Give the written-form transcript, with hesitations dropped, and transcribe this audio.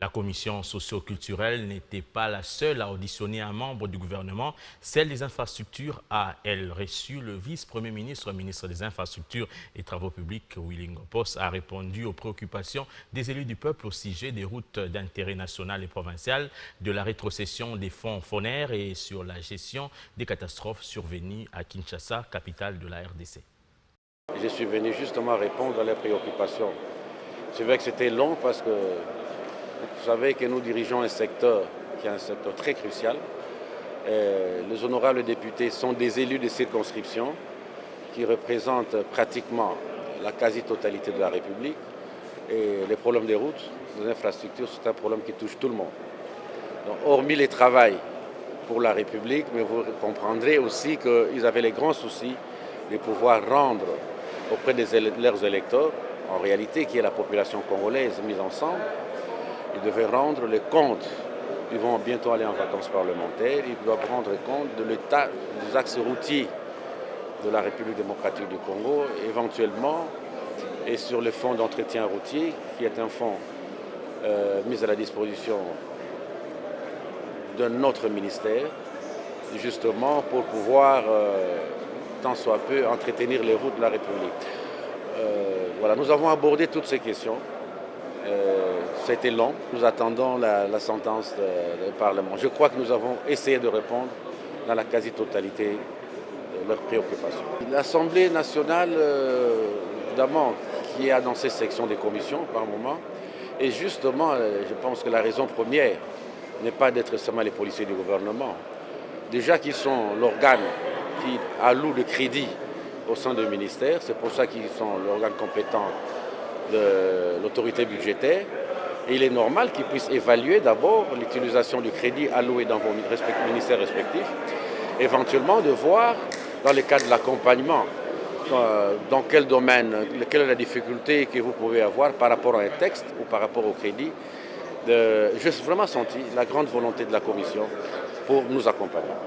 La commission socio-culturelle n'était pas la seule à auditionner un membre du gouvernement. Celle des infrastructures a, elle, reçu le vice-premier ministre, ministre des Infrastructures et Travaux publics, Willy Ngopos, a répondu aux préoccupations des élus du peuple au sujet des routes d'intérêt national et provincial, de la rétrocession des fonds FONER et sur la gestion des catastrophes survenues à Kinshasa, capitale de la RDC. Je suis venu justement répondre à leurs préoccupations. C'est vrai que c'était long parce que vous savez que nous dirigeons un secteur qui est un secteur très crucial. Les honorables députés sont des élus de circonscription qui représentent pratiquement la quasi-totalité de la République. Et les problèmes des routes, des infrastructures, c'est un problème qui touche tout le monde. Donc, hormis les travails pour la République, mais vous comprendrez aussi qu'ils avaient les grands soucis de pouvoir rendre auprès de leurs électeurs, en réalité qui est la population congolaise mise ensemble, ils devaient rendre les comptes. Ils vont bientôt aller en vacances parlementaires, ils doivent rendre compte de l'état des axes routiers de la République démocratique du Congo, éventuellement, et sur le fonds d'entretien routier, qui est un fonds mis à la disposition d'un autre ministère, justement pour pouvoir, tant soit peu, entretenir les routes de la République. Voilà, nous avons abordé toutes ces questions. C'était long, nous attendons la sentence du Parlement. Je crois que nous avons essayé de répondre dans la quasi-totalité de leurs préoccupations. L'Assemblée nationale, évidemment, qui a dans ces sections des commissions par moment, et justement, je pense que la raison première n'est pas d'être seulement les policiers du gouvernement. Déjà qu'ils sont l'organe qui alloue le crédit au sein du ministère, c'est pour ça qu'ils sont l'organe compétent de l'autorité budgétaire. Et il est normal qu'ils puissent évaluer d'abord l'utilisation du crédit alloué dans vos ministères respectifs, éventuellement de voir, dans le cadre de l'accompagnement, dans quel domaine, quelle est la difficulté que vous pouvez avoir par rapport à un texte ou par rapport au crédit. J'ai vraiment senti la grande volonté de la Commission pour nous accompagner.